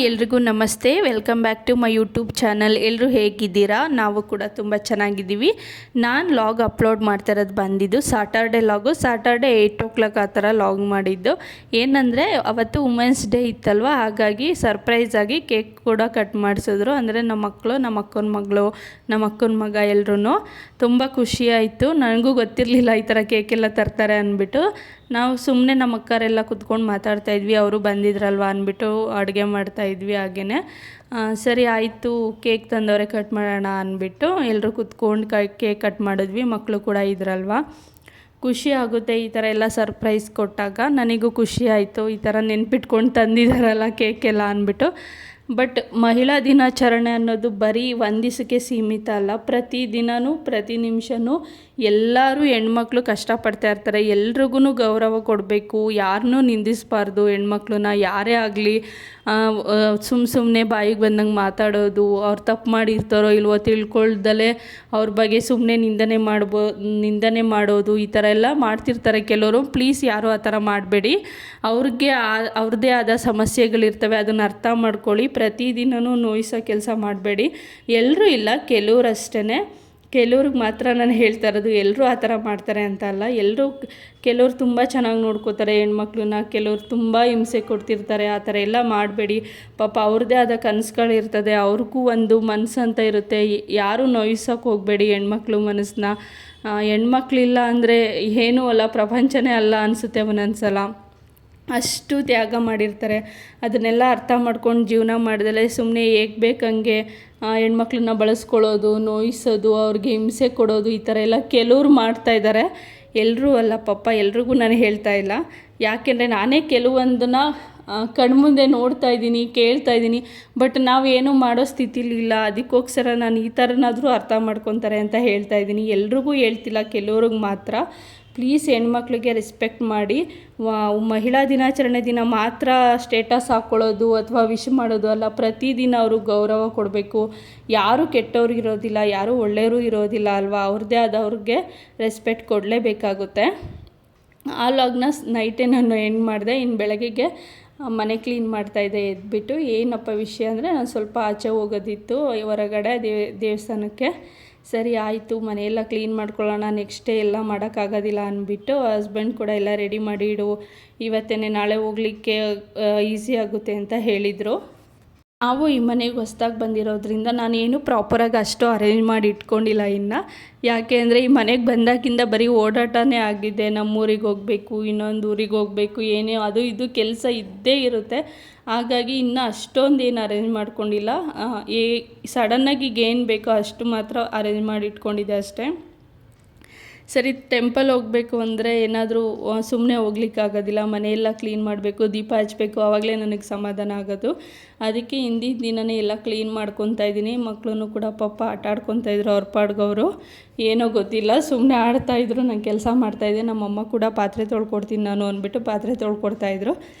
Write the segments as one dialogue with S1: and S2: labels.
S1: ಎಲ್ರಿಗೂ ನಮಸ್ತೆ. Welcome back to my YouTube channel. ಎಲ್ಲರೂ ಹೇಗಿದ್ದೀರಾ? ನಾವು ಕೂಡ ತುಂಬ ಚೆನ್ನಾಗಿದ್ದೀವಿ. ನಾನು ಲಾಗ್ ಅಪ್ಲೋಡ್ ಮಾಡ್ತಾ ಇರೋದು ಬಂದಿದ್ದು ಸಾಟರ್ಡೆ ಲಾಗು. ಸಾಟರ್ಡೆ 8 o'clock ಆ ಥರ ಲಾಗ್ ಮಾಡಿದ್ದು. ಏನಂದರೆ ಅವತ್ತು ವುಮೆನ್ಸ್ ಡೇ ಇತ್ತಲ್ವ, ಹಾಗಾಗಿ ಸರ್ಪ್ರೈಸಾಗಿ ಕೇಕ್ ಕೂಡ ಕಟ್ ಮಾಡಿಸಿದ್ರು. ಅಂದರೆ ನಮ್ಮ ಮಕ್ಕಳು, ನಮ್ಮ ಅಕ್ಕನ ಮಗಳು, ನಮ್ಮ ಅಕ್ಕನ ಮಗ ಎಲ್ಲರೂ. ತುಂಬ ಖುಷಿಯಾಯಿತು. ನನಗೂ ಗೊತ್ತಿರಲಿಲ್ಲ ಈ ಥರ ಕೇಕೆಲ್ಲ ತರ್ತಾರೆ ಅಂದ್ಬಿಟ್ಟು. ನಾವು ಸುಮ್ಮನೆ ನಮ್ಮ ಅಕ್ಕರೆಲ್ಲ ಕುತ್ಕೊಂಡು ಮಾತಾಡ್ತಾಯಿದ್ವಿ, ಅವರು ಬಂದಿದ್ರಲ್ವ ಅಂದ್ಬಿಟ್ಟು ಅಡುಗೆ ಮಾಡ್ತಾಯಿದ್ವಿ. ಹಾಗೆಯೇ ಸರಿ ಆಯಿತು, ಕೇಕ್ ತಂದವರೆ ಕಟ್ ಮಾಡೋಣ ಅಂದ್ಬಿಟ್ಟು ಎಲ್ಲರೂ ಕುತ್ಕೊಂಡು ಕೇಕ್ ಕಟ್ ಮಾಡಿದ್ವಿ. ಮಕ್ಕಳು ಕೂಡ ಇದ್ರಲ್ವ. ಖುಷಿ ಆಗುತ್ತೆ ಈ ಥರ ಎಲ್ಲ ಸರ್ಪ್ರೈಸ್ ಕೊಟ್ಟಾಗ. ನನಗೂ ಖುಷಿ ಆಯಿತು, ಈ ಥರ ನೆನ್ಪಿಟ್ಕೊಂಡು ತಂದಿದ್ದಾರಲ್ಲ ಕೇಕೆಲ್ಲ ಅಂದ್ಬಿಟ್ಟು. ಬಟ್ ಮಹಿಳಾ ದಿನಾಚರಣೆ ಅನ್ನೋದು ಬರೀ ಒಂದು ದಿವಸಕ್ಕೆ ಸೀಮಿತ ಅಲ್ಲ. ಪ್ರತಿ ದಿನವೂ ಪ್ರತಿ ನಿಮಿಷವೂ ಎಲ್ಲರೂ ಹೆಣ್ಮಕ್ಳು ಕಷ್ಟಪಡ್ತಾ ಇರ್ತಾರೆ. ಎಲ್ರಿಗೂ ಗೌರವ ಕೊಡಬೇಕು, ಯಾರನ್ನೂ ನಿಂದಿಸಬಾರ್ದು. ಹೆಣ್ಮಕ್ಳನ್ನ ಯಾರೇ ಆಗಲಿ ಸುಮ್ಮನೆ ಬಾಯಿಗೆ ಬಂದಂಗೆ ಮಾತಾಡೋದು, ಅವ್ರು ತಪ್ಪು ಮಾಡಿರ್ತಾರೋ ಇಲ್ವೋ ತಿಳ್ಕೊಳ್ದಲೇ ಅವ್ರ ಬಗ್ಗೆ ಸುಮ್ಮನೆ ನಿಂದನೆ ಮಾಡೋದು, ಈ ಥರ ಎಲ್ಲ ಮಾಡ್ತಿರ್ತಾರೆ ಕೆಲವರು. ಪ್ಲೀಸ್ ಯಾರೂ ಆ ಥರ ಮಾಡಬೇಡಿ. ಅವ್ರದ್ದೇ ಆದ ಸಮಸ್ಯೆಗಳಿರ್ತವೆ, ಅದನ್ನು ಅರ್ಥ ಮಾಡ್ಕೊಳ್ಳಿ. ಪ್ರತಿದಿನವೂ ನೋಯಿಸೋ ಕೆಲಸ ಮಾಡಬೇಡಿ. ಎಲ್ಲರೂ ಇಲ್ಲ, ಕೆಲವ್ರು ಅಷ್ಟೇ. ಕೆಲವ್ರಿಗೆ ಮಾತ್ರ ನಾನು ಹೇಳ್ತಾ ಇರೋದು, ಎಲ್ಲರೂ ಆ ಥರ ಮಾಡ್ತಾರೆ ಅಂತ ಅಲ್ಲ. ಕೆಲವ್ರು ತುಂಬ ಚೆನ್ನಾಗಿ ನೋಡ್ಕೋತಾರೆ ಹೆಣ್ಮಕ್ಳನ್ನ, ಕೆಲವ್ರು ತುಂಬ ಹಿಂಸೆ ಕೊಡ್ತಿರ್ತಾರೆ. ಆ ಥರ ಎಲ್ಲ ಮಾಡಬೇಡಿ. ಪಾಪ ಅವ್ರದ್ದೇ ಆದ ಕನಸುಗಳಿರ್ತದೆ, ಅವ್ರಿಗೂ ಒಂದು ಮನಸ್ಸು ಅಂತ ಇರುತ್ತೆ. ಯಾರೂ ನೋಯಿಸೋಕೆ ಹೋಗಬೇಡಿ ಹೆಣ್ಮಕ್ಳು ಮನಸ್ಸನ್ನ. ಹೆಣ್ಮಕ್ಳಿಲ್ಲ ಅಂದರೆ ಏನೂ ಅಲ್ಲ, ಪ್ರಪಂಚನೇ ಅಲ್ಲ ಅನಿಸುತ್ತೆ ಒಂದೊಂದ್ಸಲ. ಅಷ್ಟು ತ್ಯಾಗ ಮಾಡಿರ್ತಾರೆ. ಅದನ್ನೆಲ್ಲ ಅರ್ಥ ಮಾಡ್ಕೊಂಡು ಜೀವನ ಮಾಡ್ದಲೇ ಸುಮ್ಮನೆ ಹೇಗೆ ಬೇಕಂಗೆ ಹೆಣ್ಮಕ್ಳನ್ನ ಬಳಸ್ಕೊಳ್ಳೋದು, ನೋಯಿಸೋದು, ಅವ್ರಿಗೆ ಹಿಂಸೆ ಕೊಡೋದು, ಈ ಥರ ಎಲ್ಲ ಕೆಲವ್ರು ಮಾಡ್ತಾಯಿದ್ದಾರೆ. ಎಲ್ಲರೂ ಅಲ್ಲ ಪಾಪ, ಎಲ್ರಿಗೂ ನಾನು ಹೇಳ್ತಾ ಇಲ್ಲ. ಯಾಕೆಂದರೆ ನಾನೇ ಕೆಲವೊಂದನ್ನು ಕಣ್ಮುಂದೆ ನೋಡ್ತಾ ಇದ್ದೀನಿ, ಕೇಳ್ತಾ ಇದ್ದೀನಿ. ಬಟ್ ನಾವೇನು ಮಾಡೋ ಸ್ಥಿತಿಲಿಲ್ಲ. ಅದಕ್ಕೋಸ್ಕರ ನಾನು ಈ ಥರನಾದರೂ ಅರ್ಥ ಮಾಡ್ಕೊತಾರೆ ಅಂತ ಹೇಳ್ತಾ ಇದ್ದೀನಿ. ಎಲ್ರಿಗೂ ಹೇಳ್ತಿಲ್ಲ, ಕೆಲವ್ರಿಗೆ ಮಾತ್ರ. ಪ್ಲೀಸ್ ಹೆಣ್ಮಕ್ಳಿಗೆ ರೆಸ್ಪೆಕ್ಟ್ ಮಾಡಿ. ಮಹಿಳಾ ದಿನಾಚರಣೆ ದಿನ ಮಾತ್ರ ಸ್ಟೇಟಸ್ ಹಾಕ್ಕೊಳ್ಳೋದು ಅಥವಾ ವಿಶ್ ಮಾಡೋದು ಅಲ್ಲ, ಪ್ರತಿದಿನ ಅವ್ರಿಗೆ ಗೌರವ ಕೊಡಬೇಕು. ಯಾರೂ ಕೆಟ್ಟವ್ರು ಇರೋದಿಲ್ಲ, ಯಾರೂ ಒಳ್ಳೆಯವರು ಇರೋದಿಲ್ಲ ಅಲ್ವಾ. ಅವ್ರದ್ದೇ ಆದವ್ರಿಗೆ ರೆಸ್ಪೆಕ್ಟ್ ಕೊಡಲೇಬೇಕಾಗುತ್ತೆ. ಆ ಲಾಗ್ನ ನೈಟೇ ನಾನು ಎಂಡ್ ಮಾಡಿದೆ. ಇನ್ನು ಬೆಳಗ್ಗೆಗೆ ಮನೆ ಕ್ಲೀನ್ ಮಾಡ್ತಾಯಿದ್ದೆ ಎದ್ಬಿಟ್ಟು. ಏನಪ್ಪ ವಿಷಯ ಅಂದರೆ, ನಾನು ಸ್ವಲ್ಪ ಆಚೆ ಹೋಗೋದಿತ್ತು ಹೊರಗಡೆ ದೇವಸ್ಥಾನಕ್ಕೆ. ಸರಿ ಆಯಿತು, ಮನೆಯೆಲ್ಲ ಕ್ಲೀನ್ ಮಾಡ್ಕೊಳ್ಳೋಣ, ನೆಕ್ಸ್ಟ್ ಡೇ ಎಲ್ಲ ಮಾಡೋಕ್ಕಾಗೋದಿಲ್ಲ ಅಂದ್ಬಿಟ್ಟು ಹಸ್ಬೆಂಡ್ ಕೂಡ ಎಲ್ಲ ರೆಡಿ ಮಾಡಿ ಇಡು, ಇವತ್ತೇ ನಾಳೆ ಹೋಗಲಿಕ್ಕೆ ಈಸಿ ಆಗುತ್ತೆ ಅಂತ ಹೇಳಿದರು. ನಾವು ಈ ಮನೆಗೆ ಹೊಸ್ದಾಗಿ ಬಂದಿರೋದ್ರಿಂದ ನಾನೇನು ಪ್ರಾಪರಾಗಿ ಅಷ್ಟು ಅರೇಂಜ್ ಮಾಡಿ ಇಟ್ಕೊಂಡಿಲ್ಲ ಇನ್ನು. ಯಾಕೆ ಅಂದರೆ ಈ ಮನೆಗೆ ಬಂದಾಗಿಂದ ಬರೀ ಓಡಾಟನೇ ಆಗಿದೆ. ನಮ್ಮೂರಿಗೆ ಹೋಗಬೇಕು, ಇನ್ನೊಂದು ಊರಿಗೆ ಹೋಗಬೇಕು, ಏನೇ ಅದು ಇದು ಕೆಲಸ ಇದ್ದೇ ಇರುತ್ತೆ. ಹಾಗಾಗಿ ಇನ್ನೂ ಅಷ್ಟೊಂದು ಏನು ಅರೇಂಜ್ ಮಾಡ್ಕೊಂಡಿಲ್ಲ. ಸಡನ್ನಾಗಿ ಈಗ ಏನು ಬೇಕೋ ಅಷ್ಟು ಮಾತ್ರ ಅರೇಂಜ್ ಮಾಡಿ ಇಟ್ಕೊಂಡಿದ್ದೆ ಅಷ್ಟೇ. ಸರಿ, ಟೆಂಪಲ್ ಹೋಗಬೇಕು ಅಂದರೆ ಏನಾದರೂ ಸುಮ್ಮನೆ ಹೋಗ್ಲಿಕ್ಕಾಗೋದಿಲ್ಲ. ಮನೆಯೆಲ್ಲ ಕ್ಲೀನ್ ಮಾಡಬೇಕು, ದೀಪ ಹಚ್ಚಬೇಕು, ಆವಾಗಲೇ ನನಗೆ ಸಮಾಧಾನ ಆಗೋದು. ಅದಕ್ಕೆ ಹಿಂದಿನ ದಿನವೇ ಎಲ್ಲ ಕ್ಲೀನ್ ಮಾಡ್ಕೊತಾ ಇದ್ದೀನಿ. ಮಕ್ಕಳೂ ಕೂಡ ಪಾಪ ಆಟ ಆಡ್ಕೊತಾಯಿದ್ರು ಅವ್ರ ಪಾಡ್ಗವರು. ಏನೋ ಗೊತ್ತಿಲ್ಲ, ಸುಮ್ಮನೆ ಆಡ್ತಾಯಿದ್ರು. ನಾನು ಕೆಲಸ ಮಾಡ್ತಾಯಿದ್ದೆ. ನಮ್ಮಮ್ಮ ಕೂಡ ಪಾತ್ರೆ ತೊಳ್ಕೊಡ್ತೀನಿ ನಾನು ಅಂದ್ಬಿಟ್ಟು ಪಾತ್ರೆ ತೊಳ್ಕೊಡ್ತಾಯಿದ್ರು.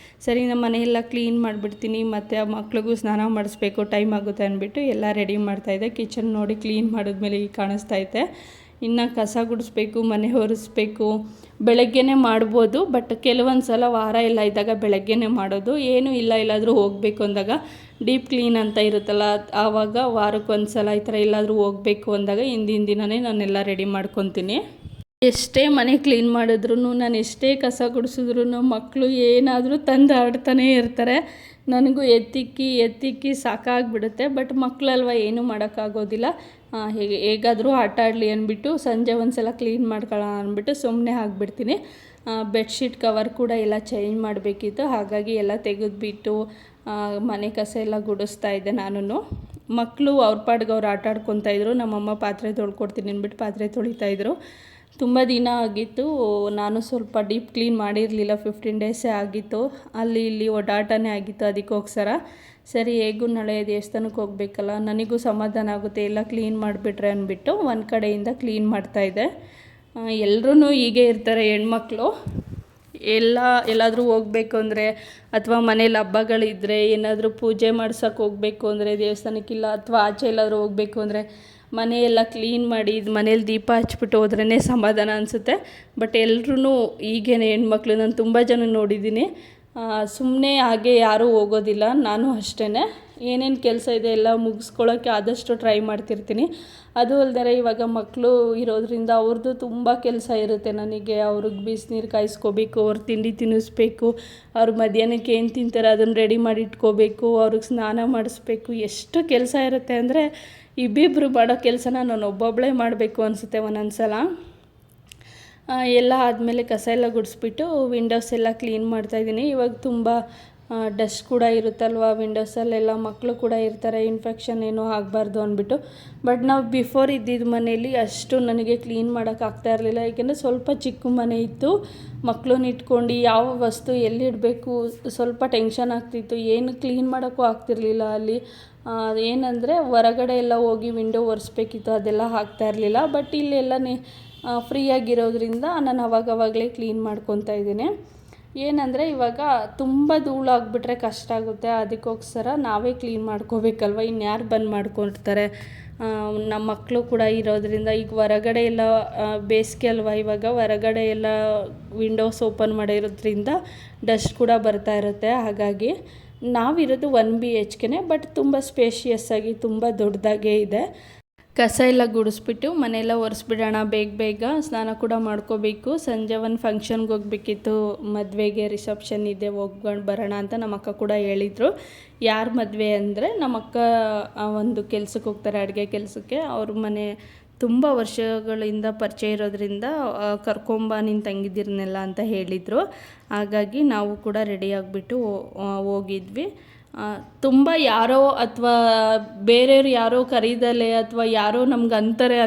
S1: ಸರಿ, ನಮ್ಮ ಮನೆಯೆಲ್ಲ ಕ್ಲೀನ್ ಮಾಡಿಬಿಡ್ತೀನಿ, ಮತ್ತು ಆ ಮಕ್ಳಿಗೂ ಸ್ನಾನ ಮಾಡಿಸ್ಬೇಕು, ಟೈಮ್ ಆಗುತ್ತೆ ಅಂದ್ಬಿಟ್ಟು ಎಲ್ಲ ರೆಡಿ ಮಾಡ್ತಾಯಿದ್ದೆ. ಕಿಚನ್ ನೋಡಿ ಕ್ಲೀನ್ ಮಾಡಿದ್ಮೇಲೆ ಈಗ ಕಾಣಿಸ್ತೈತೆ. ಇನ್ನು ಕಸ ಗುಡಿಸ್ಬೇಕು, ಮನೆ ಒರೆಸ್ಬೇಕು. ಬೆಳಗ್ಗೆನೇ ಮಾಡ್ಬೋದು, ಬಟ್ ಕೆಲವೊಂದು ಸಲ ವಾರ ಎಲ್ಲ ಇದ್ದಾಗ ಬೆಳಗ್ಗೆನೇ ಮಾಡೋದು. ಏನೂ ಇಲ್ಲ, ಎಲ್ಲಾದರೂ ಹೋಗಬೇಕು ಅಂದಾಗ ಡೀಪ್ ಕ್ಲೀನ್ ಅಂತ ಇರುತ್ತಲ್ಲ, ಆವಾಗ ವಾರಕ್ಕೊಂದು ಸಲ ಈ ಥರ ಎಲ್ಲಾದರೂ ಹೋಗಬೇಕು ಅಂದಾಗ ಹಿಂದಿನ ದಿನವೇ ನಾನೆಲ್ಲ ರೆಡಿ ಮಾಡ್ಕೊತೀನಿ. ಎಷ್ಟೇ ಮನೆ ಕ್ಲೀನ್ ಮಾಡಿದ್ರು, ನಾನು ಎಷ್ಟೇ ಕಸ ಗುಡಿಸಿದ್ರು ಮಕ್ಕಳು ಏನಾದರೂ ತಂದು ಆಡ್ತಾನೇ ಇರ್ತಾರೆ. ನನಗೂ ಎತ್ತಿಕ್ಕಿ ಸಾಕಾಗಿಬಿಡುತ್ತೆ. ಬಟ್ ಮಕ್ಕಳಲ್ವ, ಏನೂ ಮಾಡೋಕ್ಕಾಗೋದಿಲ್ಲ. ಹೇಗಾದರೂ ಆಟ ಆಡಲಿ ಅಂದ್ಬಿಟ್ಟು ಸಂಜೆ ಒಂದು ಸಲ ಕ್ಲೀನ್ ಮಾಡ್ಕೊಳ್ಳೋಣ ಅಂದ್ಬಿಟ್ಟು ಸುಮ್ಮನೆ ಆಗಿಬಿಡ್ತೀನಿ. ಬೆಡ್ಶೀಟ್ ಕವರ್ ಕೂಡ ಎಲ್ಲ ಚೇಂಜ್ ಮಾಡಬೇಕಿತ್ತು. ಹಾಗಾಗಿ ಎಲ್ಲ ತೆಗೆದುಬಿಟ್ಟು ಮನೆ ಕಸ ಎಲ್ಲ ಗುಡಿಸ್ತಾ ಇದ್ದೆ ನಾನು. ಮಕ್ಕಳು ಅವ್ರ ಪಾಡ್ಗೆ ಅವ್ರು ಆಟ ಆಡ್ಕೊತಾಯಿದ್ರು. ನಮ್ಮಮ್ಮ ಪಾತ್ರೆ ತೊಳ್ಕೊಡ್ತೀನಿ ಅಂದ್ಬಿಟ್ಟು ಪಾತ್ರೆ ತೊಳಿತಾಯಿದ್ರು. ತುಂಬ ದಿನ ಆಗಿತ್ತು, ನಾನು ಸ್ವಲ್ಪ ಡೀಪ್ ಕ್ಲೀನ್ ಮಾಡಿರಲಿಲ್ಲ. 15 ಡೇಸೇ ಆಗಿತ್ತು. ಅಲ್ಲಿ ಇಲ್ಲಿ ಓಡಾಟನೇ ಆಗಿತ್ತು. ಅದಕ್ಕೋಸ್ಕರ ಸರಿ, ಹೇಗೂ ನಾಳೆ ದೇವಸ್ಥಾನಕ್ಕೆ ಹೋಗಬೇಕಲ್ಲ, ನನಗೂ ಸಮಾಧಾನ ಆಗುತ್ತೆ ಎಲ್ಲ ಕ್ಲೀನ್ ಮಾಡಿಬಿಟ್ರೆ ಅಂದ್ಬಿಟ್ಟು ಒಂದು ಕಡೆಯಿಂದ ಕ್ಲೀನ್ ಮಾಡ್ತಾಯಿದ್ದೆ. ಎಲ್ಲರೂ ಹೀಗೆ ಇರ್ತಾರೆ ಹೆಣ್ಮಕ್ಳು. ಎಲ್ಲಾದರೂ ಹೋಗಬೇಕು ಅಂದರೆ ಅಥವಾ ಮನೇಲಿ ಹಬ್ಬಗಳಿದ್ದರೆ, ಏನಾದರೂ ಪೂಜೆ ಮಾಡ್ಸೋಕೆ ಹೋಗಬೇಕು ಅಂದರೆ ದೇವಸ್ಥಾನಕ್ಕಿಲ್ಲ, ಅಥವಾ ಆಚೆ ಎಲ್ಲಾದರೂ ಹೋಗಬೇಕು ಅಂದರೆ ಮನೆಯೆಲ್ಲ ಕ್ಲೀನ್ ಮಾಡಿ ಮನೇಲಿ ದೀಪ ಹಚ್ಬಿಟ್ಟು ಹೋದ್ರೇ ಸಮಾಧಾನ ಅನಿಸುತ್ತೆ. ಬಟ್ ಎಲ್ಲರೂ ಈಗೇನೆ ಹೆಣ್ಮಕ್ಳು ನಾನು ತುಂಬ ಜನ ನೋಡಿದ್ದೀನಿ. ಸುಮ್ಮನೆ ಹಾಗೆ ಯಾರೂ ಹೋಗೋದಿಲ್ಲ, ನಾನು ಅಷ್ಟೇ ಏನೇನು ಕೆಲಸ ಇದೆ ಎಲ್ಲ ಮುಗಿಸ್ಕೊಳ್ಳೋಕ್ಕೆ ಆದಷ್ಟು ಟ್ರೈ ಮಾಡ್ತಿರ್ತೀನಿ. ಅದು ಅಲ್ಲದೆ ಇವಾಗ ಮಕ್ಕಳು ಇರೋದ್ರಿಂದ ಅವ್ರದ್ದು ತುಂಬ ಕೆಲಸ ಇರುತ್ತೆ ನನಗೆ. ಅವ್ರಿಗೆ ಬಿಸಿನೀರು ಕಾಯಿಸ್ಕೋಬೇಕು, ಅವ್ರು ತಿಂಡಿ ತಿನ್ನಿಸ್ಬೇಕು, ಅವ್ರು ಮಧ್ಯಾಹ್ನಕ್ಕೆ ಏನು ತಿಂತಾರೆ ಅದನ್ನು ರೆಡಿ ಮಾಡಿ ಇಟ್ಕೋಬೇಕು, ಅವ್ರಿಗೆ ಸ್ನಾನ ಮಾಡಿಸ್ಬೇಕು. ಎಷ್ಟು ಕೆಲಸ ಇರುತ್ತೆ ಅಂದರೆ ಇಬ್ಬಿಬ್ಬರು ಮಾಡೋ ಕೆಲಸನ ನಾನು ಒಬ್ಬೊಬ್ಬಳೇ ಮಾಡಬೇಕು ಅನಿಸುತ್ತೆ ಒಂದೊಂದು ಸಲ. ಎಲ್ಲ ಆದಮೇಲೆ ಕಸ ಎಲ್ಲ ಗುಡಿಸ್ಬಿಟ್ಟು ವಿಂಡೋಸ್ ಎಲ್ಲ ಕ್ಲೀನ್ ಮಾಡ್ತಾಯಿದ್ದೀನಿ. ಇವಾಗ ತುಂಬ ಡಸ್ಟ್ ಕೂಡ ಇರುತ್ತಲ್ವ ವಿಂಡೋಸಲ್ಲೆಲ್ಲ, ಮಕ್ಕಳು ಕೂಡ ಇರ್ತಾರೆ, ಇನ್ಫೆಕ್ಷನ್ ಏನೂ ಆಗಬಾರ್ದು ಅಂದ್ಬಿಟ್ಟು. ಬಟ್ ನಾವು ಬಿಫೋರ್ ಇದ್ದಿದ್ದ ಮನೇಲಿ ಅಷ್ಟು ನನಗೆ ಕ್ಲೀನ್ ಮಾಡೋಕ್ಕಾಗ್ತಾ ಇರಲಿಲ್ಲ. ಏಕೆಂದರೆ ಸ್ವಲ್ಪ ಚಿಕ್ಕ ಮನೆ ಇತ್ತು, ಮಕ್ಕಳನ್ನ ಇಟ್ಕೊಂಡು ಯಾವ ವಸ್ತು ಎಲ್ಲಿಡಬೇಕು ಸ್ವಲ್ಪ ಟೆನ್ಷನ್ ಆಗ್ತಿತ್ತು. ಏನು ಕ್ಲೀನ್ ಮಾಡೋಕ್ಕೂ ಆಗ್ತಿರ್ಲಿಲ್ಲ ಅಲ್ಲಿ. ಏನಂದರೆ ಹೊರಗಡೆ ಎಲ್ಲ ಹೋಗಿ ವಿಂಡೋ ಒರೆಸ್ಬೇಕಿತ್ತು, ಅದೆಲ್ಲ ಆಗ್ತಾ ಇರಲಿಲ್ಲ. ಬಟ್ ಇಲ್ಲೆಲ್ಲನೇ ಫ್ರೀಯಾಗಿರೋದ್ರಿಂದ ನಾನು ಅವಾಗವಾಗಲೇ ಕ್ಲೀನ್ ಮಾಡ್ಕೊತಾ ಇದ್ದೀನಿ. ಏನಂದರೆ ಇವಾಗ ತುಂಬ ಧೂಳು ಆಗಿಬಿಟ್ರೆ ಕಷ್ಟ ಆಗುತ್ತೆ, ಅದಕ್ಕೋಸ್ಕರ ನಾವೇ ಕ್ಲೀನ್ ಮಾಡ್ಕೋಬೇಕಲ್ವ, ಇನ್ಯಾರು ಬಂದು ಮಾಡ್ಕೊಳ್ತಾರೆ. ನಮ್ಮ ಮಕ್ಕಳು ಕೂಡ ಇರೋದ್ರಿಂದ ಈಗ ಹೊರಗಡೆ ಎಲ್ಲ ಬೇಸಿಗೆ ಅಲ್ವ, ಇವಾಗ ಹೊರಗಡೆ ಎಲ್ಲ ವಿಂಡೋಸ್ ಓಪನ್ ಮಾಡಿರೋದ್ರಿಂದ ಡಸ್ಟ್ ಕೂಡ ಬರ್ತಾ ಇರುತ್ತೆ. ಹಾಗಾಗಿ ನಾವಿರೋದು 1 BHK, ಬಟ್ ತುಂಬ ಸ್ಪೇಷಿಯಸ್ ಆಗಿ ತುಂಬ ದೊಡ್ಡದಾಗೇ ಇದೆ. ಕಸ ಎಲ್ಲ ಗುಡಿಸ್ಬಿಟ್ಟು ಮನೆಯೆಲ್ಲ ಒರೆಸ್ಬಿಡೋಣ, ಬೇಗ ಸ್ನಾನ ಕೂಡ ಮಾಡ್ಕೋಬೇಕು. ಸಂಜೆ ಒಂದು ಫಂಕ್ಷನ್ಗೆ ಹೋಗ್ಬೇಕಿತ್ತು, ಮದುವೆಗೆ ರಿಸೆಪ್ಷನ್ ಇದೆ, ಹೋಗ್ಕೊಂಡು ಬರೋಣ ಅಂತ ನಮ್ಮ ಅಕ್ಕ ಕೂಡ ಹೇಳಿದರು. ಯಾರು ಮದುವೆ ಅಂದರೆ ನಮ್ಮ ಅಕ್ಕ ಒಂದು ಕೆಲ್ಸಕ್ಕೆ ಹೋಗ್ತಾರೆ, ಅಡುಗೆ ಕೆಲಸಕ್ಕೆ. ಅವ್ರ ಮನೆ ತುಂಬ ವರ್ಷಗಳಿಂದ ಪರಿಚಯ ಇರೋದ್ರಿಂದ ಕರ್ಕೊಂಬ ನಿನ್ನ ತಂಗಿದಿರನ್ನೆಲ್ಲ ಅಂತ ಹೇಳಿದರು. ಹಾಗಾಗಿ ನಾವು ಕೂಡ ರೆಡಿ ಆಗಿಬಿಟ್ಟು ಹೋಗಿದ್ವಿ. ತುಂಬ ಯಾರೋ ಅಥವಾ ಬೇರೆಯವ್ರು ಯಾರೋ ಕರೀದಲೆ ಅಥವಾ ಯಾರೋ ನಮ್ಗೆ ಅಂತಾರೆ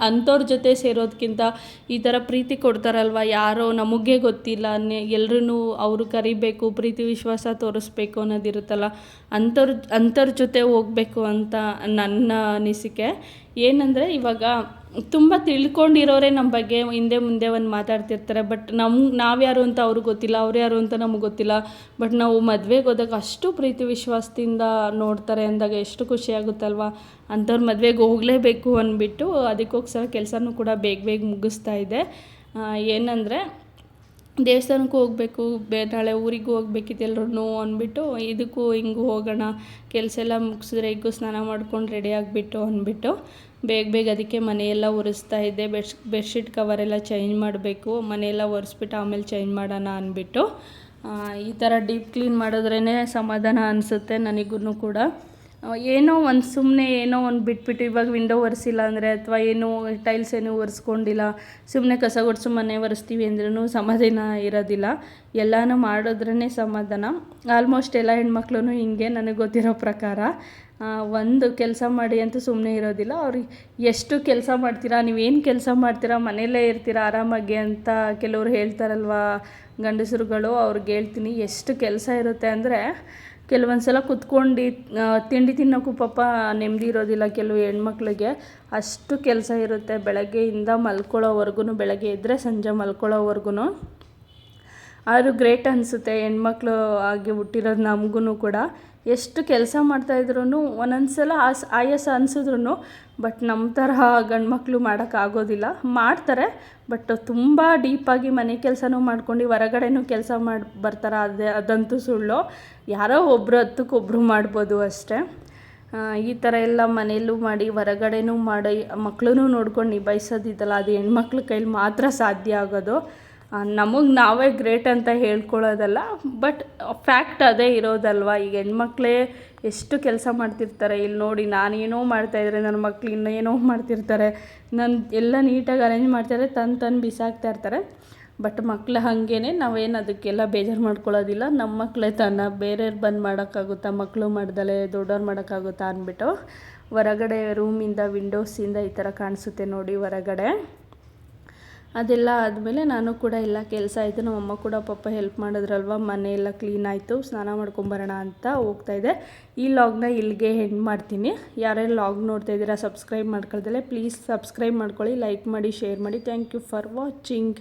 S1: ಅಂಥವ್ರ ಜೊತೆ ಸೇರೋದಕ್ಕಿಂತ ಈ ಥರ ಪ್ರೀತಿ ಕೊಡ್ತಾರಲ್ವ, ಯಾರೋ ನಮಗೆ ಗೊತ್ತಿಲ್ಲ ಎಲ್ರೂ ಅವರು ಕರಿಬೇಕು, ಪ್ರೀತಿ ವಿಶ್ವಾಸ ತೋರಿಸ್ಬೇಕು ಅನ್ನೋದಿರುತ್ತಲ್ಲ, ಅಂಥವ್ರ ಜೊತೆ ಹೋಗಬೇಕು ಅಂತ ನನ್ನ ಅನಿಸಿಕೆ. ಏನಂದರೆ ಇವಾಗ ತುಂಬ ತಿಳ್ಕೊಂಡಿರೋರೇ ನಮ್ಮ ಬಗ್ಗೆ ಹಿಂದೆ ಮುಂದೆ ಒಂದು ಮಾತಾಡ್ತಿರ್ತಾರೆ. ಬಟ್ ನಾವ್ಯಾರು ಅಂತ ಅವ್ರಿಗೆ ಗೊತ್ತಿಲ್ಲ, ಅವ್ರು ಯಾರು ಅಂತ ನಮಗೆ ಗೊತ್ತಿಲ್ಲ. ಬಟ್ ನಾವು ಮದುವೆಗೆ ಹೋದಾಗ ಅಷ್ಟು ಪ್ರೀತಿ ವಿಶ್ವಾಸದಿಂದ ನೋಡ್ತಾರೆ ಅಂದಾಗ ಎಷ್ಟು ಖುಷಿಯಾಗುತ್ತಲ್ವ. ಅಂಥವ್ರ ಮದುವೆಗೆ ಹೋಗಲೇಬೇಕು ಅಂದ್ಬಿಟ್ಟು ಅದಕ್ಕೋಸ್ಕರ ಕೆಲಸನೂ ಕೂಡ ಬೇಗ ಮುಗಿಸ್ತಾ ಇದೆ. ಏನಂದರೆ ದೇವಸ್ಥಾನಕ್ಕೂ ಹೋಗಬೇಕು, ನಾಳೆ ಊರಿಗೂ ಹೋಗ್ಬೇಕಿತ್ತು ಎಲ್ಲರೂ ಅಂದ್ಬಿಟ್ಟು ಇದಕ್ಕೂ ಹಿಂಗೂ ಹೋಗೋಣ, ಕೆಲಸ ಎಲ್ಲ ಮುಗಿಸಿದ್ರೆ ಈಗೂ ಸ್ನಾನ ಮಾಡ್ಕೊಂಡು ರೆಡಿ ಆಗಿಬಿಟ್ಟು ಅಂದ್ಬಿಟ್ಟು ಬೇಗ ಅದಕ್ಕೆ ಮನೆಯೆಲ್ಲ ಒರೆಸ್ತಾ ಇದ್ದೆ. ಬೆಡ್ಶೀಟ್ ಕವರೆಲ್ಲ ಚೇಂಜ್ ಮಾಡಬೇಕು, ಮನೆಯೆಲ್ಲ ಒರೆಸ್ಬಿಟ್ಟು ಆಮೇಲೆ ಚೇಂಜ್ ಮಾಡೋಣ ಅಂದ್ಬಿಟ್ಟು. ಈ ಥರ ಡೀಪ್ ಕ್ಲೀನ್ ಮಾಡಿದ್ರೇ ಸಮಾಧಾನ ಅನಿಸುತ್ತೆ ನನಗೂ ಕೂಡ. ಏನೋ ಒಂದು ಸುಮ್ಮನೆ ಏನೋ ಒಂದು ಬಿಟ್ಬಿಟ್ಟು ಇವಾಗ ವಿಂಡೋ ಒರೆಸಿಲ್ಲ ಅಂದರೆ ಅಥವಾ ಏನೋ ಟೈಲ್ಸ್ ಏನೂ ಒರೆಸ್ಕೊಂಡಿಲ್ಲ, ಸುಮ್ಮನೆ ಕಸ ಗುಡಿಸು ಮನೆ ಒರೆಸ್ತೀವಿ ಅಂದ್ರೂ ಸಮಾಧಾನ ಇರೋದಿಲ್ಲ. ಎಲ್ಲನೂ ಮಾಡಿದ್ರೇ ಸಮಾಧಾನ. ಆಲ್ಮೋಸ್ಟ್ ಎಲ್ಲ ಹೆಣ್ಮಕ್ಳು ಹಿಂಗೆ ನನಗೆ ಗೊತ್ತಿರೋ ಪ್ರಕಾರ. ಒಂದು ಕೆಲಸ ಮಾಡಿ ಅಂತೂ ಸುಮ್ಮನೆ ಇರೋದಿಲ್ಲ. ಅವ್ರಿಗೆ ಎಷ್ಟು ಕೆಲಸ ಮಾಡ್ತೀರಾ, ನೀವೇನು ಕೆಲಸ ಮಾಡ್ತೀರಾ, ಮನೆಯಲ್ಲೇ ಇರ್ತೀರಾ ಆರಾಮಾಗಿ ಅಂತ ಕೆಲವರು ಹೇಳ್ತಾರಲ್ವ ಗಂಡಸರುಗಳು. ಅವ್ರಿಗೆ ಹೇಳ್ತೀನಿ, ಎಷ್ಟು ಕೆಲಸ ಇರುತ್ತೆ ಅಂದರೆ ಕೆಲವೊಂದು ಸಲ ಕುತ್ಕೊಂಡು ತಿಂಡಿ ತಿನ್ನೋಕ್ಕೂ ಪಾಪ ನೆಮ್ಮದಿ ಇರೋದಿಲ್ಲ ಕೆಲವು ಹೆಣ್ಮಕ್ಳಿಗೆ. ಅಷ್ಟು ಕೆಲಸ ಇರುತ್ತೆ ಬೆಳಗ್ಗೆಯಿಂದ ಮಲ್ಕೊಳ್ಳೋವರೆಗೂ, ಬೆಳಗ್ಗೆ ಎದ್ದರೆ ಸಂಜೆ ಮಲ್ಕೊಳ್ಳೋವರೆಗೂ. ಆದರೂ ಗ್ರೇಟ್ ಅನಿಸುತ್ತೆ ಹೆಣ್ಮಕ್ಳು ಆಗಿ ಹುಟ್ಟಿರೋದು ನಮಗೂ ಕೂಡ. ಎಷ್ಟು ಕೆಲಸ ಮಾಡ್ತಾಯಿದ್ರು ಒಂದೊಂದು ಸಲ ಆಯಾಸ ಅನಿಸಿದ್ರು, ಬಟ್ ನಮ್ಮ ತರಹ ಗಂಡು ಮಕ್ಕಳು ಮಾಡೋಕ್ಕಾಗೋದಿಲ್ಲ. ಮಾಡ್ತಾರೆ, ಬಟ್ ತುಂಬ ಡೀಪಾಗಿ ಮನೆ ಕೆಲಸನೂ ಮಾಡ್ಕೊಂಡು ಹೊರಗಡೆನೂ ಕೆಲಸ ಮಾಡಿ ಬರ್ತಾರೆ, ಅದಂತೂ ಸುಳ್ಳು. ಯಾರೋ ಒಬ್ಬರು ಹತ್ತಕ್ಕೊಬ್ಬರು ಮಾಡ್ಬೋದು ಅಷ್ಟೇ. ಈ ಥರ ಎಲ್ಲ ಮನೆಯಲ್ಲೂ ಮಾಡಿ ಹೊರಗಡೆನೂ ಮಾಡಿ ಮಕ್ಕಳನ್ನೂ ನೋಡ್ಕೊಂಡು ನಿಭಾಯಿಸೋದಿದ್ದಲ್ಲ, ಅದು ಹೆಣ್ಮಕ್ಳ ಕೈಲಿ ಮಾತ್ರ ಸಾಧ್ಯ ಆಗೋದು. ನಮಗೆ ನಾವೇ ಗ್ರೇಟ್ ಅಂತ ಹೇಳ್ಕೊಳ್ಳೋದಲ್ಲ, ಬಟ್ ಫ್ಯಾಕ್ಟ್ ಅದೇ ಇರೋದಲ್ವ. ಈಗ ಹೆಣ್ಮಕ್ಳೇ ಎಷ್ಟು ಕೆಲಸ ಮಾಡ್ತಿರ್ತಾರೆ. ಇಲ್ಲಿ ನೋಡಿ, ನಾನೇನೋ ಮಾಡ್ತಾಯಿದ್ರೆ ನನ್ನ ಮಕ್ಳು ಇನ್ನೇನೋ ಮಾಡ್ತಿರ್ತಾರೆ, ನಾನು ಎಲ್ಲ ನೀಟಾಗಿ ಅರೇಂಜ್ ಮಾಡ್ತಾರೆ, ತಂದು ಬಿಸಾಕ್ತಾ ಇರ್ತಾರೆ. ಬಟ್ ಮಕ್ಳು ಹಾಗೇ, ನಾವೇನು ಅದಕ್ಕೆಲ್ಲ ಬೇಜಾರು ಮಾಡ್ಕೊಳ್ಳೋದಿಲ್ಲ. ನಮ್ಮ ಮಕ್ಕಳೇ ಬೇರೆಯವ್ರು ಬಂದು ಮಾಡೋಕ್ಕಾಗುತ್ತಾ, ಮಕ್ಕಳು ಮಾಡ್ದಲೆ ದೊಡ್ಡವ್ರು ಮಾಡೋಕ್ಕಾಗುತ್ತಾ ಅಂದ್ಬಿಟ್ಟು ಹೊರಗಡೆ ರೂಮಿಂದ ವಿಂಡೋಸಿಂದ ಈ ಥರ ಕಾಣಿಸುತ್ತೆ ನೋಡಿ ಹೊರಗಡೆ. ಅದೆಲ್ಲ ಆದಮೇಲೆ ನಾನು ಕೂಡ ಎಲ್ಲ ಕೆಲಸ ಆಯಿತು. ನಮ್ಮಮ್ಮ ಕೂಡ ಪಾಪ ಹೆಲ್ಪ್ ಮಾಡಿದ್ರಲ್ವ, ಮನೆಯೆಲ್ಲ ಕ್ಲೀನ್ ಆಯಿತು, ಸ್ನಾನ ಮಾಡ್ಕೊಂಬರೋಣ ಅಂತ ಹೋಗ್ತಾಯಿದ್ದೆ. ಈ ಲಾಗ್ನ ಇಲ್ಲಿಗೆ ಎಂಡ್ ಮಾಡ್ತೀನಿ. ಯಾರ್ಯಾರು ಲಾಗ್ ನೋಡ್ತಾ ಇದ್ದೀರಾ ಸಬ್ಸ್ಕ್ರೈಬ್ ಮಾಡ್ಕೊಳ್ದಲೆ ಪ್ಲೀಸ್ ಸಬ್ಸ್ಕ್ರೈಬ್ ಮಾಡ್ಕೊಳ್ಳಿ, ಲೈಕ್ ಮಾಡಿ, ಶೇರ್ ಮಾಡಿ. Thank you for watching.